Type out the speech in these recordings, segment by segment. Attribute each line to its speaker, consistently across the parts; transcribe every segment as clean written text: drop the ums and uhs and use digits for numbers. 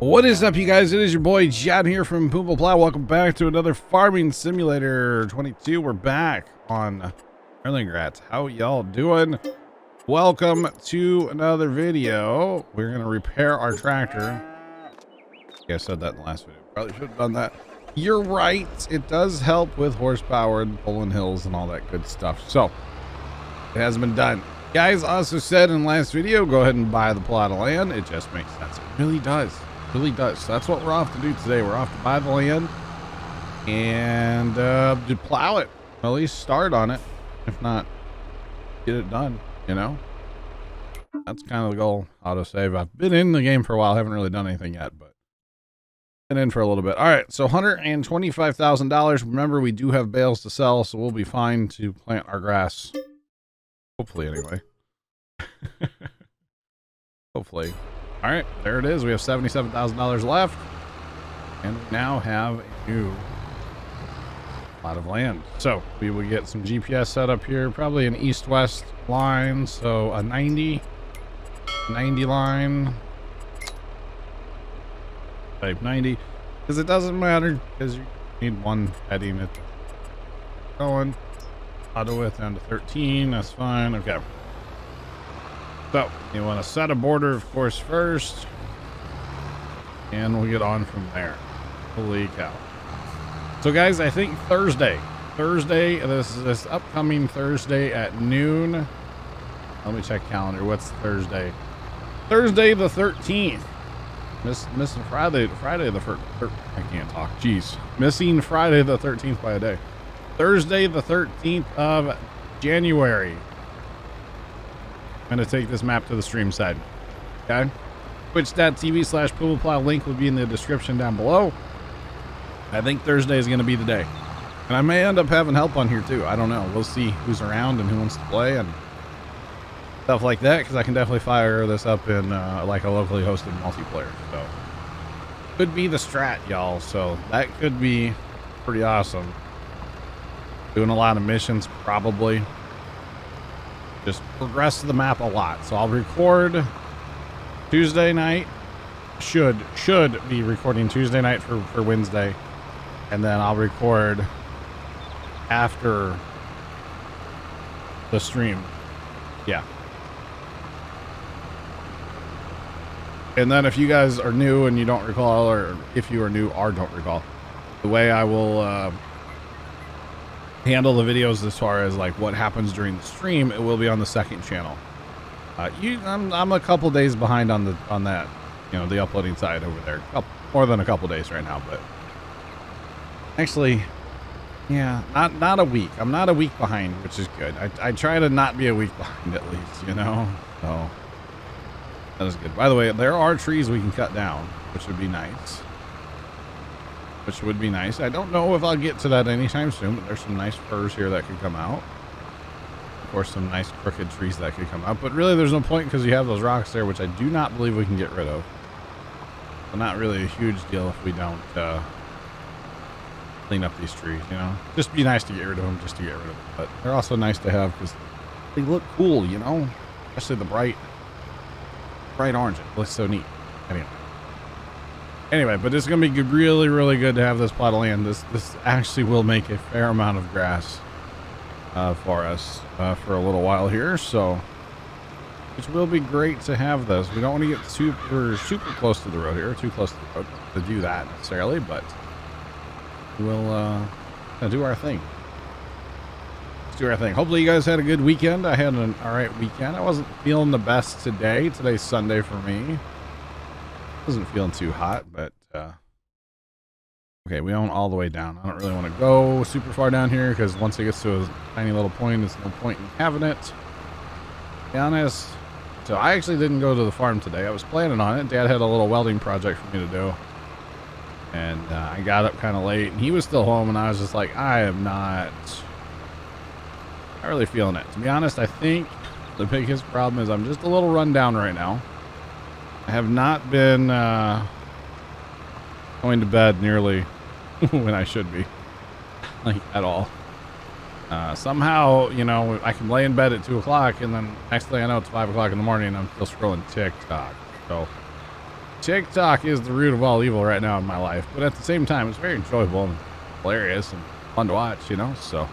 Speaker 1: What is up, you guys? It is your boy Chad here from PumaPlow. Welcome back to another Farming Simulator 22. We're back on Erlengrat. How y'all doing? Welcome to another video. We're gonna repair our tractor. Yeah, I said that in the last video. Probably should have done that. You're right. It does help with horsepower and pulling hills and all that good stuff. So it hasn't been done. Guys also said in the last video, go ahead and buy the plot of land. It just makes sense. It really does. Really does. So that's what we're off to do today. We're off to buy the land and to plow it, at least start on it. If not, get it done, you know. That's kind of the goal. Autosave. I've been in the game for a while. Haven't really done anything yet, but been in for a little bit. All right, so $125,000. Remember, we do have bales to sell, so we'll be fine to plant our grass. Hopefully, anyway. Hopefully. All right, there it is. We have $77,000 left, and we now have a new plot of land. So we will get some GPS set up here, probably an east-west line, so a 90 line, type 90, because it doesn't matter, because you need one heading it going. Auto width down to 13, that's fine. Okay. So, you want to set a border, of course, first, and we'll get on from there. Holy cow. So, guys, I think Thursday, this upcoming Thursday at noon. Let me check calendar. What's Thursday? Thursday the 13th. Missing Friday the I can't talk. Jeez. Missing Friday the 13th by a day. Thursday the 13th of January. I'm going to take this map to the stream side. Okay. Twitch.tv/PumaPlow. Link will be in the description down below. I think Thursday is going to be the day. And I may end up having help on here too. I don't know. We'll see who's around and who wants to play and stuff like that. Because I can definitely fire this up in like a locally hosted multiplayer. So could be the strat, y'all. So that could be pretty awesome. Doing a lot of missions, probably. Just progress the map a lot. So I'll record Tuesday night. Should be recording Tuesday night for Wednesday. And then I'll record after the stream. Yeah. And then if you guys are new and you don't recall, or if you are new or don't recall, the way I will handle the videos as far as like what happens during the stream, it will be on the second channel. I'm a couple days behind on that, you know, the uploading side over there. More than a couple days right now, but actually, yeah, not a week. I'm not a week behind, which is good. I try to not be a week behind at least, you know. So that is good. By the way, there are trees we can cut down, which would be nice. I don't know if I'll get to that anytime soon, but there's some nice firs here that could come out. Of course, some nice crooked trees that could come out, but really there's no point because you have those rocks there, which I do not believe we can get rid of. So not really a huge deal if we don't clean up these trees, you know. Just be nice to get rid of them, just to get rid of them. But they're also nice to have because they look cool, you know, especially the bright orange. It looks so neat. Anyway, but it's going to be really, really good to have this plot of land. This actually will make a fair amount of grass for us for a little while here. So, which will be great to have this. We don't want to get super close to the road here, too close to the road to do that necessarily, but we'll do our thing. Let's do our thing. Hopefully you guys had a good weekend. I had an all right weekend. I wasn't feeling the best today. Today's Sunday for me. Wasn't feeling too hot, but okay, we own all the way down. I don't really want to go super far down here because once it gets to a tiny little point, there's no point in having it, to be honest. So I actually didn't go to the farm today. I was planning on it. Dad had a little welding project for me to do, and I got up kind of late and he was still home, and I was just like, I am not really feeling it, to be honest. I think the biggest problem is I'm just a little run down right now. I have not been going to bed nearly when I should be, like, at all. Somehow, you know, I can lay in bed at 2 o'clock and then next thing I know it's 5 o'clock in the morning and I'm still scrolling TikTok. So TikTok is the root of all evil right now in my life, but at the same time, it's very enjoyable and hilarious and fun to watch, you know? So,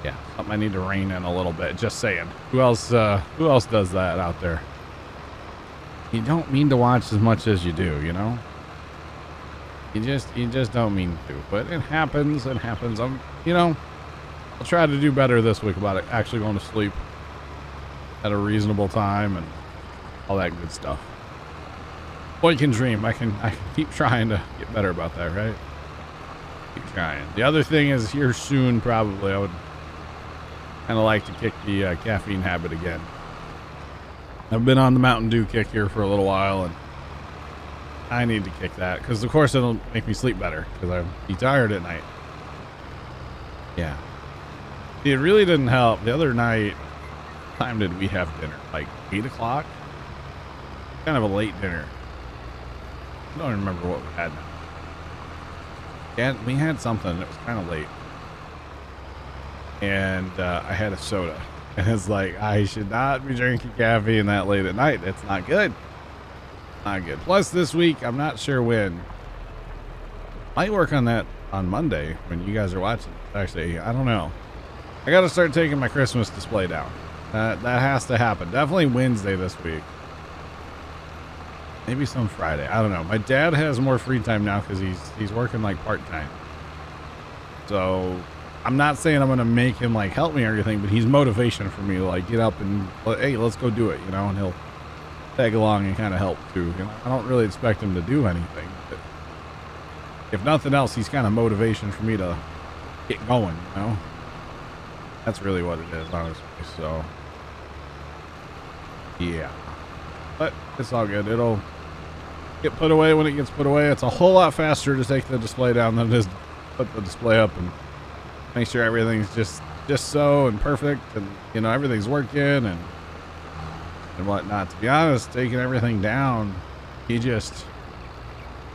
Speaker 1: yeah, something I need to rein in a little bit. Just saying. Who else does that out there? You don't mean to watch as much as you do, you know? You just don't mean to, but it happens. It happens. I'll try to do better this week about it. Actually going to sleep at a reasonable time and all that good stuff. Boy can dream. I can keep trying to get better about that, right? Keep trying. The other thing is here soon, probably, I would kind of like to kick the caffeine habit again. I've been on the Mountain Dew kick here for a little while, and I need to kick that because, of course, it'll make me sleep better because I'll be tired at night. Yeah. It really didn't help. The other night, what time did we have dinner? Like 8 o'clock? Kind of a late dinner. I don't remember what we had now. Yeah, we had something. It was kind of late. And I had a soda. And it's like, I should not be drinking caffeine that late at night. It's not good. Not good. Plus, this week, I'm not sure when. Might work on that on Monday when you guys are watching. Actually, I don't know. I got to start taking my Christmas display down. That has to happen. Definitely Wednesday this week. Maybe some Friday. I don't know. My dad has more free time now because he's working like part-time. So I'm not saying I'm going to make him like help me or anything, but he's motivation for me to like get up and, hey, let's go do it, you know, and he'll tag along and kind of help too. You know, I don't really expect him to do anything, but if nothing else, he's kind of motivation for me to get going, you know. That's really what it is, honestly. So yeah, but it's all good. It'll get put away when it gets put away. It's a whole lot faster to take the display down than it is to put the display up and make sure everything's just so and perfect, and you know everything's working and whatnot. To be honest, taking everything down, you just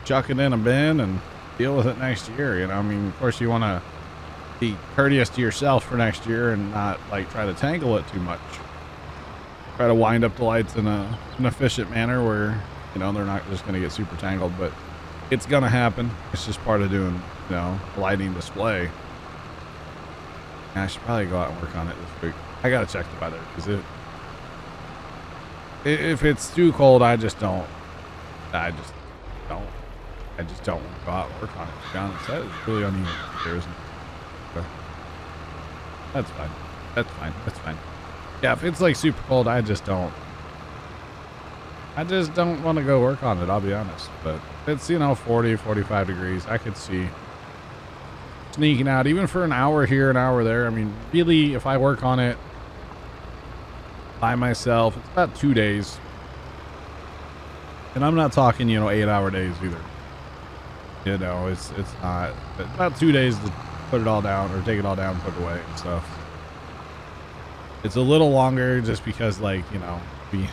Speaker 1: chuck it in a bin and deal with it next year. You know, I mean, of course you want to be courteous to yourself for next year and not like try to tangle it too much. Try to wind up the lights in an efficient manner where, you know, they're not just going to get super tangled, but it's going to happen. It's just part of doing, you know, lighting display. And I should probably go out and work on it this week. I got to check the weather because if it's too cold, I just don't want to go out and work on it. To be honest, that is really uneven. There isn't. So, that's fine. Yeah, if it's like super cold, I just don't want to go work on it, I'll be honest. But it's, you know, 40, 45 degrees. I could see sneaking out even for an hour here, an hour there. I mean, really, if I work on it by myself, it's about 2 days. And I'm not talking, you know, 8-hour days either. You know, it's not, it's about 2 days to put it all down or take it all down and put it away and stuff. It's a little longer just because, like, you know, we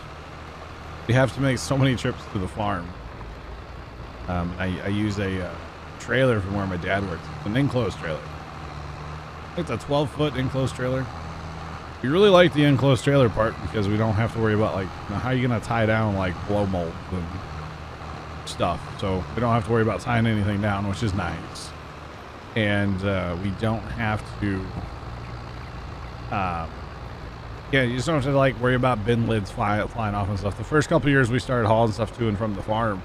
Speaker 1: have to make so many trips to the farm. I use a trailer from where my dad works. It's an enclosed trailer. It's a 12-foot enclosed trailer. We really like the enclosed trailer part because we don't have to worry about, like, you know, how you're going to tie down, like, blow molds and stuff. So we don't have to worry about tying anything down, which is nice. And we don't have to... yeah, you just don't have to like worry about bin lids flying off and stuff. The first couple of years we started hauling stuff to and from the farm,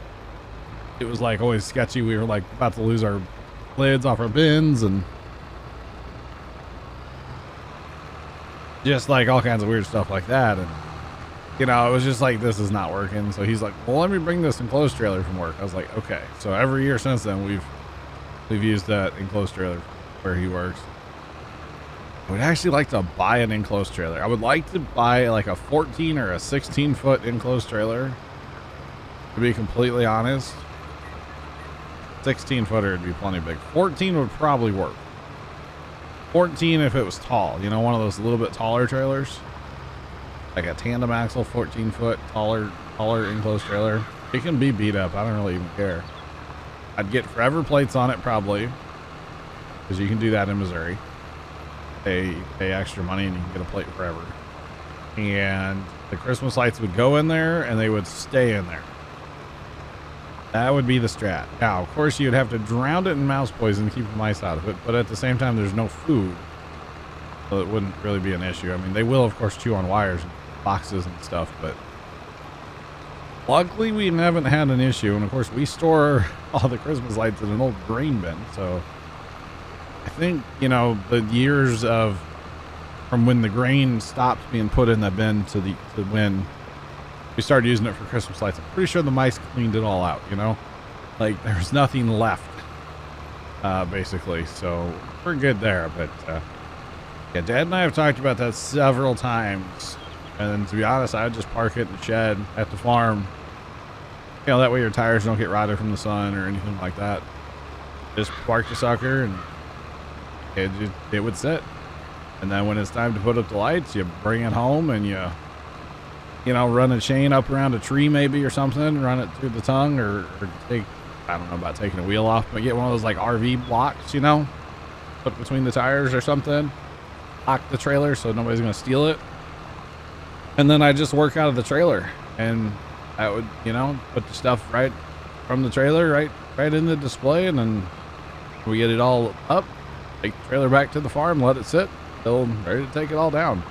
Speaker 1: it was like always sketchy. We were like about to lose our lids off our bins and just like all kinds of weird stuff like that. And you know, it was just like, this is not working. So he's like, well, let me bring this enclosed trailer from work. I was like, okay. So every year since then we've used that enclosed trailer where he works. I would actually like to buy an enclosed trailer. I would like to buy like a 14 or a 16-foot enclosed trailer, to be completely honest. 16-footer would be plenty big. 14 would probably work. 14 if it was tall. You know, one of those a little bit taller trailers. Like a tandem axle, 14-foot, taller enclosed trailer. It can be beat up. I don't really even care. I'd get forever plates on it probably, because you can do that in Missouri. Pay extra money and you can get a plate forever. And the Christmas lights would go in there and they would stay in there. That would be the strat. Now, of course, you'd have to drown it in mouse poison to keep the mice out of it, but at the same time, there's no food, so it wouldn't really be an issue. I mean, they will, of course, chew on wires and boxes and stuff, but luckily, we haven't had an issue. And, of course, we store all the Christmas lights in an old grain bin, so I think, you know, the years of from when the grain stopped being put in the bin to when we started using it for Christmas lights, I'm pretty sure the mice cleaned it all out, you know? Like, there's nothing left, basically. So, we're good there. But, yeah, Dad and I have talked about that several times. And to be honest, I would just park it in the shed at the farm. You know, that way your tires don't get rotted from the sun or anything like that. Just park the sucker and it would sit. And then when it's time to put up the lights, you bring it home and you know, run a chain up around a tree maybe or something, run it through the tongue or take, I don't know about taking a wheel off, but get one of those like RV blocks, you know, put between the tires or something, lock the trailer so nobody's going to steal it. And then I just work out of the trailer and I would, you know, put the stuff right from the trailer, right in the display. And then we get it all up, take the trailer back to the farm, let it sit till ready to take it all down.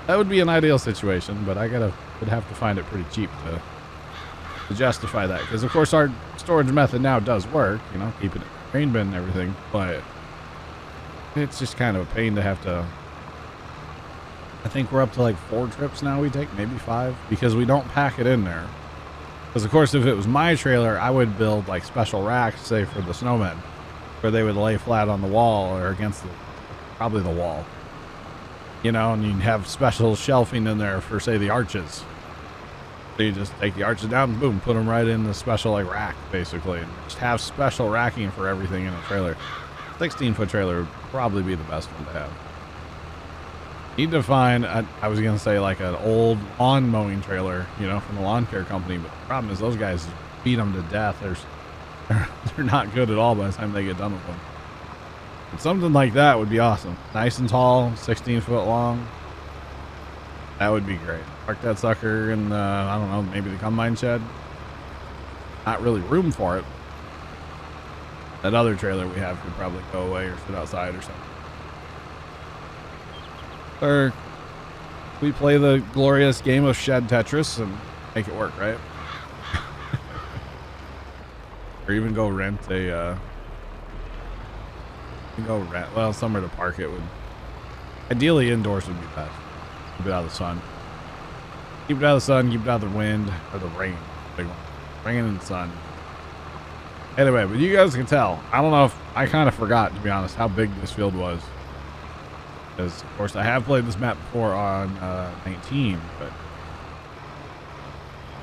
Speaker 1: That would be an ideal situation, but would have to find it pretty cheap to justify that. Because, of course, our storage method now does work, you know, keeping it in the grain bin and everything, but it's just kind of a pain to have to. I think we're up to like 4 trips now we take, maybe 5, because we don't pack it in there. Because, of course, if it was my trailer, I would build like special racks, say, for the snowmen, where they would lay flat on the wall or against probably the wall. You know, and you'd have special shelving in there for, say, the arches. So you just take the arches down and boom, put them right in the special like rack, basically. And just have special racking for everything in a trailer. 16-foot trailer would probably be the best one to have. Need to find, I was going to say like an old lawn mowing trailer, you know, from the lawn care company. But the problem is those guys beat them to death. They're not good at all by the time they get done with them. But something like that would be awesome. Nice and tall, 16-foot long. That would be great. Park that sucker in the, I don't know, maybe the combine shed. Not really room for it. That other trailer we have could probably go away or sit outside or something. Or we play the glorious game of shed Tetris and make it work, right? Or even go rent well, somewhere to park it would. Ideally, indoors would be best. Keep it out of the sun. Keep it out of the sun, keep it out of the wind, or the rain. Big one. Rain and sun. Anyway, but you guys can tell. I don't know if I kind of forgot, to be honest, how big this field was. Because, of course, I have played this map before on 19, but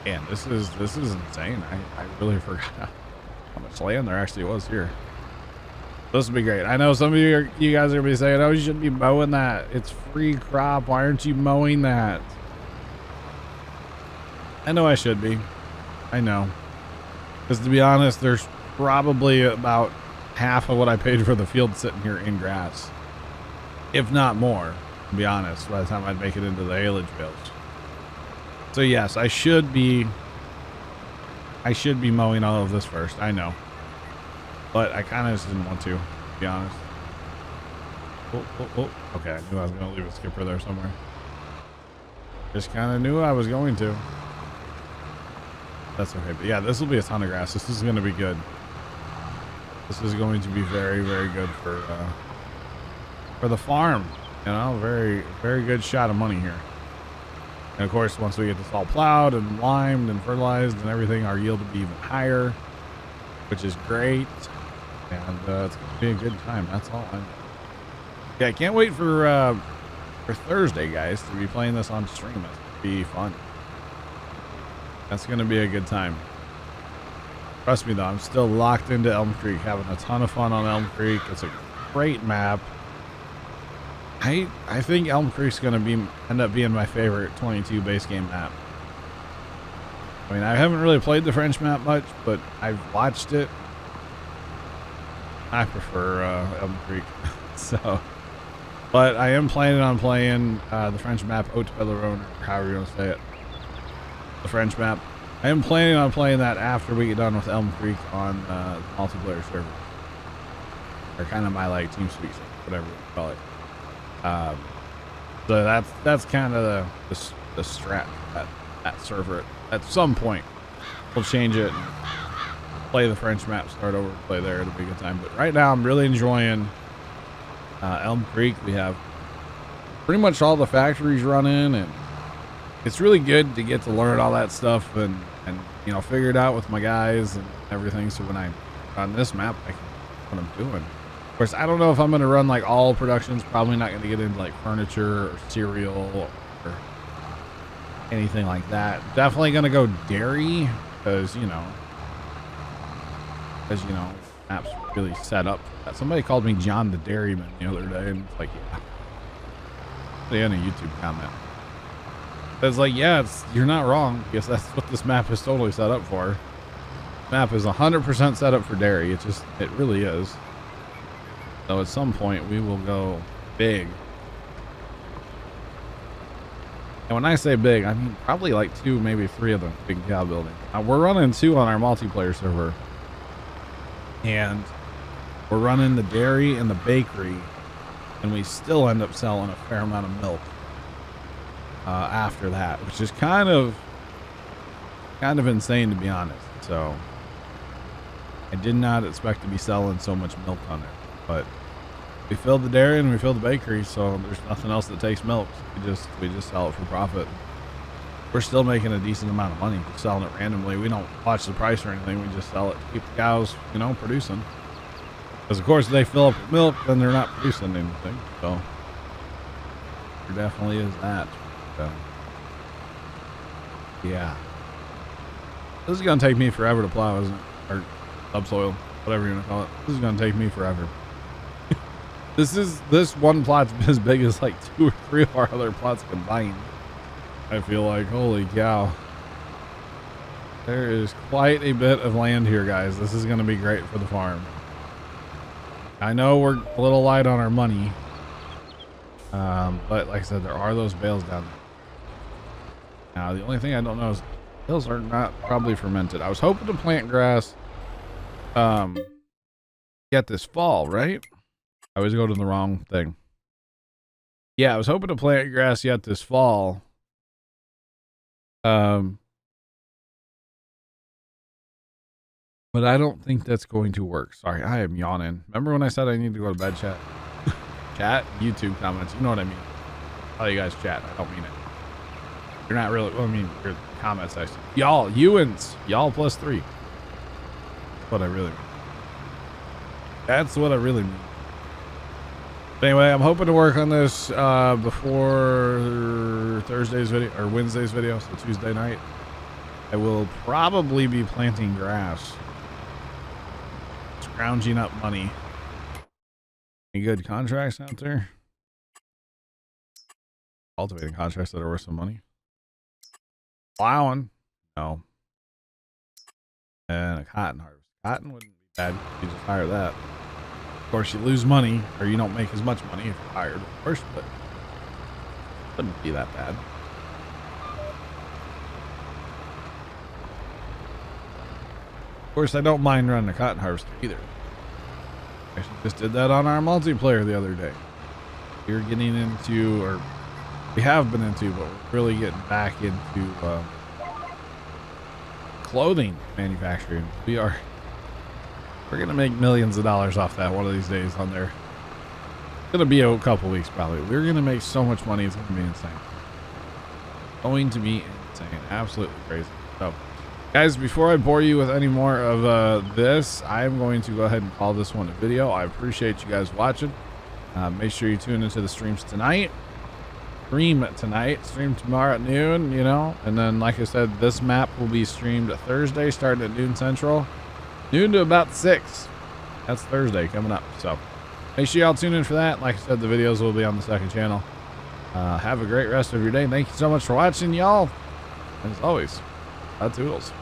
Speaker 1: man, this is insane. I really forgot how much land there actually was here. This would be great. I know some of you guys are going to be saying, oh, you shouldn't be mowing that. It's free crop. Why aren't you mowing that? I know I should be. I know. Because to be honest, there's probably about half of what I paid for the field sitting here in grass. If not more, to be honest, by the time I'd make it into the haylage fields. So yes, I should be mowing all of this first. I know. But I kind of just didn't want to be honest. Oh. Okay, I knew I was going to leave a skipper there somewhere. Just kind of knew I was going to. That's okay. But yeah, this will be a ton of grass. This is going to be good. This is going to be very, very good for the farm. You know, very, very good shot of money here. And of course, once we get this all plowed and limed and fertilized and everything, our yield will be even higher, which is great. And it's going to be a good time. That's all I know. Yeah, I can't wait for Thursday, guys, to be playing this on stream. It's going to be fun. That's going to be a good time. Trust me, though, I'm still locked into Elm Creek, having a ton of fun on Elm Creek. It's a great map. I think Elm Creek's going to end up being my favorite 22 base game map. I mean, I haven't really played the French map much, but I've watched it. I prefer Elm Creek. So, but I am planning on playing the French map, Haute Belleron, or however you want to say it. The French map. I am planning on playing that after we get done with Elm Creek on multiplayer server. Or kind of my like team speak, whatever you call it. So that's kind of the strat that server. At some point, we'll change it and play the French map, start over, play there. It'll be a good time. But right now, I'm really enjoying Elm Creek. We have pretty much all the factories running, and it's really good to get to learn all that stuff and you know, figure it out with my guys and everything. So when I'm on this map, I can know what I'm doing. Of course, I don't know if I'm going to run like all productions. Probably not going to get into like furniture or cereal or anything like that. Definitely going to go dairy because you know, maps really set up for that. Somebody called me John the Dairyman the other day, and it's like, yeah. They had a YouTube comment. It's like, yeah, you're not wrong. I guess that's what this map is totally set up for. This map is 100% set up for dairy. It really is. So at some point we will go big. And when I say big, I mean probably like 2, maybe 3 of the big cow buildings. We're running 2 on our multiplayer server. And we're running the dairy and the bakery. And we still end up selling a fair amount of milk after that, which is kind of insane, to be honest. So I did not expect to be selling so much milk on it, but we filled the dairy and we filled the bakery, so there's nothing else that takes milk. So we just sell it for profit. We're still making a decent amount of money just selling it randomly. We don't watch the price or anything. We just sell it to keep the cows, you know, producing. Because of course, if they fill up with milk, then they're not producing anything. So there definitely is that. Yeah. This is going to take me forever to plow, isn't it? Or subsoil, whatever you want to call it. This is going to take me forever. This one plot's as big as like 2 or 3 of our other plots combined. I feel like, holy cow. There is quite a bit of land here, guys. This is going to be great for the farm. I know we're a little light on our money. But like I said, there are those bales down there. Now, the only thing I don't know is bales are not probably fermented. I was hoping to plant grass yet this fall, right? I always go to the wrong thing. Yeah, I was hoping to plant grass yet this fall. But I don't think that's going to work. Sorry, I am yawning. Remember when I said I need to go to bed, chat? Chat, YouTube comments, you know what I mean. Oh, you guys chat, I don't mean it. You're not really, well, I mean, your comment section. Y'all, Ewans, y'all +3. That's what I really mean. That's what I really mean. But anyway, I'm hoping to work on this before Thursday's video, or Wednesday's video, so Tuesday night. I will probably be planting grass. Scrounging up money. Any good contracts out there? Cultivating contracts that are worth some money. Plowing? No. And a cotton harvest. Cotton wouldn't be bad. You just hire that. Of course, you lose money, or you don't make as much money if you're hired, of course, but it wouldn't be that bad. Of course, I don't mind running a cotton harvester either. I just did that on our multiplayer the other day. We're getting into, or we have been into, but we're really getting back into clothing manufacturing. We're gonna make millions of dollars off that one of these days on there. It's gonna be a couple weeks probably. We're gonna make so much money, it's gonna be insane. Going to be insane, absolutely crazy. So, guys, before I bore you with any more of this, I'm going to go ahead and call this one a video. I appreciate you guys watching. Make sure you tune into the streams tonight. Stream tomorrow at noon, you know, and then like I said, this map will be streamed Thursday starting at noon central, noon to about 6. That's Thursday coming up, so make sure y'all tune in for that. Like I said, the videos will be on the second channel. Have a great rest of your day. Thank you so much for watching, y'all. As always, toodles.